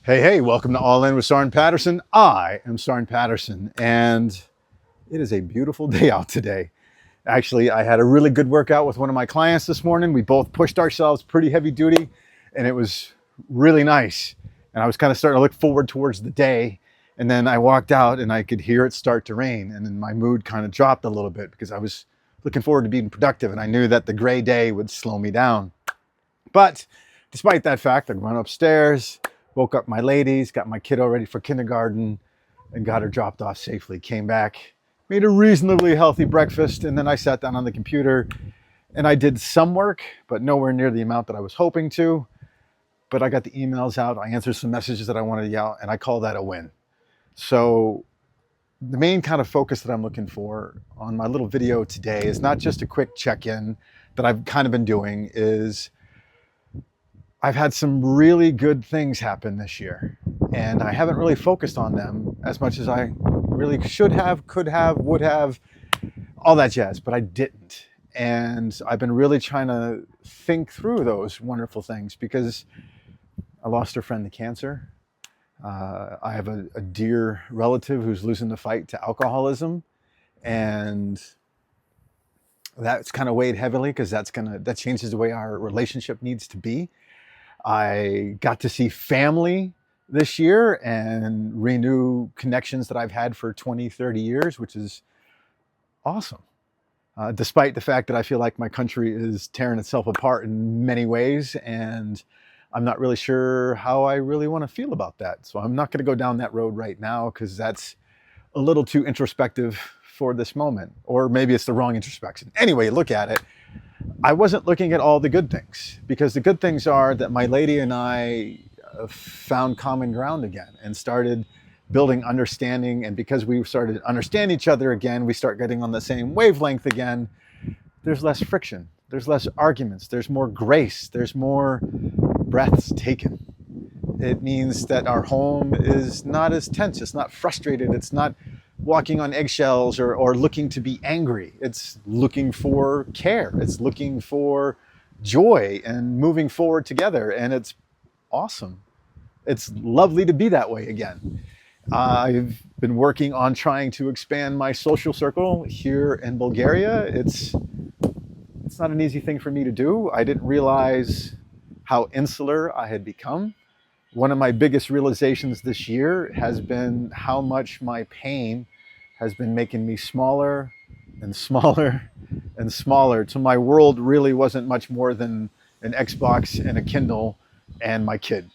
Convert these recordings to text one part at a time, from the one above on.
Hey, welcome to All In with Sarn Patterson. I am Sarn Patterson, and it is a beautiful day out today. Actually, I had a really good workout with one of my clients this morning. We both pushed ourselves pretty heavy duty, and it was really nice. And I was kind of starting to look forward towards the day. And then I walked out and I could hear it start to rain. And then my mood kind of dropped a little bit because I was looking forward to being productive. And I knew that the gray day would slow me down. But despite that fact, I went upstairs, woke up my ladies, got my kiddo ready for kindergarten, and got her dropped off safely. Came back, made a reasonably healthy breakfast, and then I sat down on the computer and I did some work, but nowhere near the amount that I was hoping to. But I got the emails out, I answered some messages that I wanted to get out, and I call that a win. So the main kind of focus that I'm looking for on my little video today is not just a quick check-in that I've kind of been doing, is I've had some really good things happen this year, and I haven't really focused on them as much as I really should have, could have, would have, all that jazz, but I didn't. And I've been really trying to think through those wonderful things because I lost a friend to cancer. I have a dear relative who's losing the fight to alcoholism, and that's kind of weighed heavily because that changes the way our relationship needs to be. I got to see family this year and renew connections that I've had for 20, 30 years, which is awesome. Despite the fact that I feel like my country is tearing itself apart in many ways, and I'm not really sure how I really want to feel about that. So I'm not going to go down that road right now because that's a little too introspective for this moment, or maybe it's the wrong introspection. Anyway, look at it. I wasn't looking at all the good things, because the good things are that my lady and I found common ground again and started building understanding. And because we started to understand each other again, we start getting on the same wavelength again. There's less friction, there's less arguments, there's more grace, there's more breaths taken. It means that our home is not as tense, it's not frustrated, it's not walking on eggshells or looking to be angry. It's looking for care. It's looking for joy and moving forward together. And it's awesome. It's lovely to be that way again. I've been working on trying to expand my social circle here in Bulgaria. It's not an easy thing for me to do. I didn't realize how insular I had become. One of my biggest realizations this year has been how much my pain has been making me smaller and smaller and smaller, till my world really wasn't much more than an Xbox and a Kindle and my kid.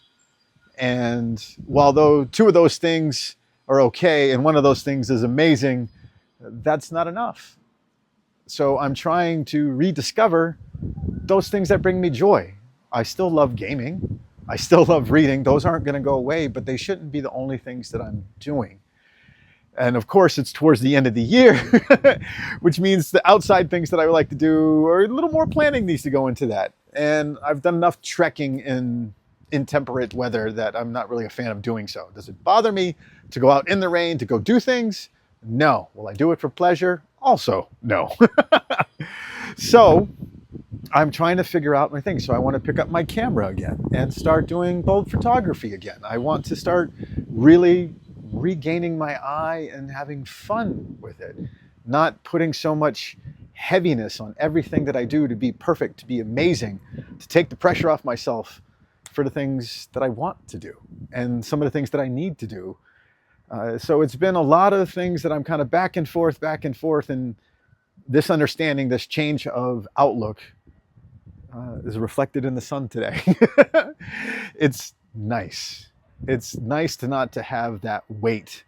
And while though two of those things are okay and one of those things is amazing, that's not enough. So I'm trying to rediscover those things that bring me joy. I still love gaming. I still love reading. Those aren't going to go away, but they shouldn't be the only things that I'm doing. And of course, it's towards the end of the year, which means the outside things that I would like to do, or a little more planning needs to go into that. And I've done enough trekking in intemperate weather that I'm not really a fan of doing so. Does it bother me to go out in the rain to go do things? No. Will I do it for pleasure? Also, no. So I'm trying to figure out my things. So I want to pick up my camera again and start doing bold photography again. I want to start really regaining my eye and having fun with it, not putting so much heaviness on everything that I do to be perfect, to be amazing, to take the pressure off myself for the things that I want to do and some of the things that I need to do. So it's been a lot of things that I'm kind of back and forth, and this understanding, this change of outlook is reflected in the sun today. It's nice. It's nice to not to have that weight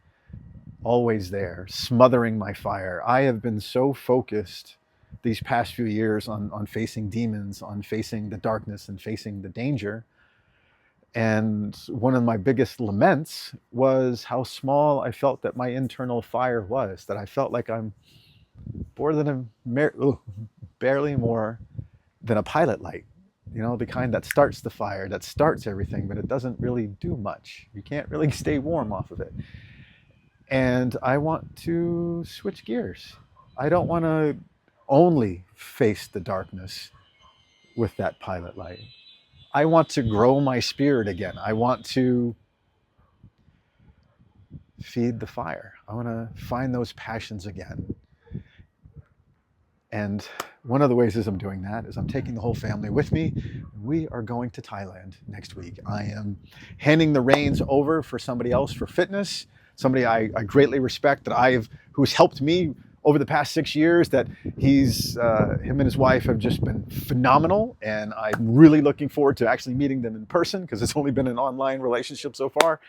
always there, smothering my fire. I have been so focused these past few years on facing demons, on facing the darkness and facing the danger. And one of my biggest laments was how small I felt that my internal fire was, that I felt like I'm barely more than a pilot light. You know, the kind that starts the fire, that starts everything, but it doesn't really do much. You can't really stay warm off of it. And I want to switch gears. I don't want to only face the darkness with that pilot light. I want to grow my spirit again. I want to feed the fire. I want to find those passions again. And one of the ways I'm doing that is I'm taking the whole family with me. We are going to Thailand next week. I am handing the reins over for somebody else for fitness, somebody I greatly respect, who's helped me over the past 6 years. That him and his wife have just been phenomenal, and I'm really looking forward to actually meeting them in person, because it's only been an online relationship so far.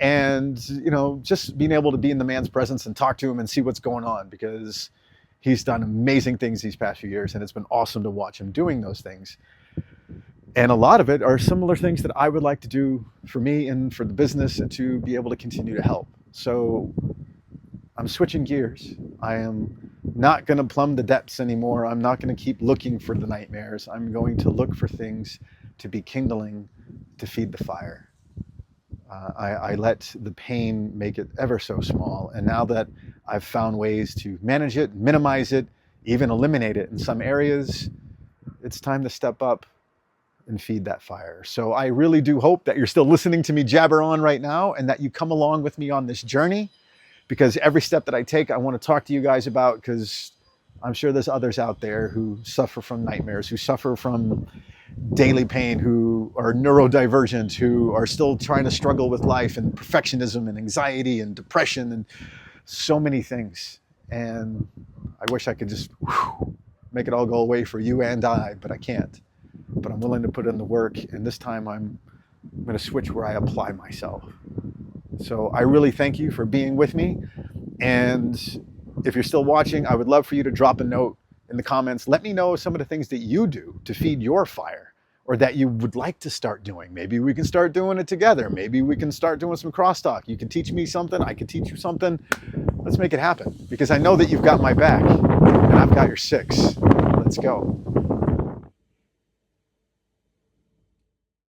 And just being able to be in the man's presence and talk to him and see what's going on, because he's done amazing things these past few years, and it's been awesome to watch him doing those things. And a lot of it are similar things that I would like to do for me and for the business, and to be able to continue to help. So I'm switching gears. I am not going to plumb the depths anymore. I'm not going to keep looking for the nightmares. I'm going to look for things to be kindling, to feed the fire. I let the pain make it ever so small. And now that I've found ways to manage it, minimize it, even eliminate it in some areas, it's time to step up and feed that fire. So I really do hope that you're still listening to me jabber on right now, and that you come along with me on this journey, because every step that I take, I want to talk to you guys about, because I'm sure there's others out there who suffer from nightmares, who suffer from daily pain, who are neurodivergent, who are still trying to struggle with life, and perfectionism and anxiety and depression and so many things. And I wish I could just make it all go away for you and I, but I can't. But I'm willing to put in the work, and this time I'm going to switch where I apply myself. So I really thank you for being with me. And if you're still watching, I would love for you to drop a note in the comments. Let me know some of the things that you do to feed your fire, or that you would like to start doing. Maybe we can start doing it together. Maybe we can start doing some crosstalk. You can teach me something, I can teach you something. Let's make it happen, because I know that you've got my back, and I've got your 6. Let's go.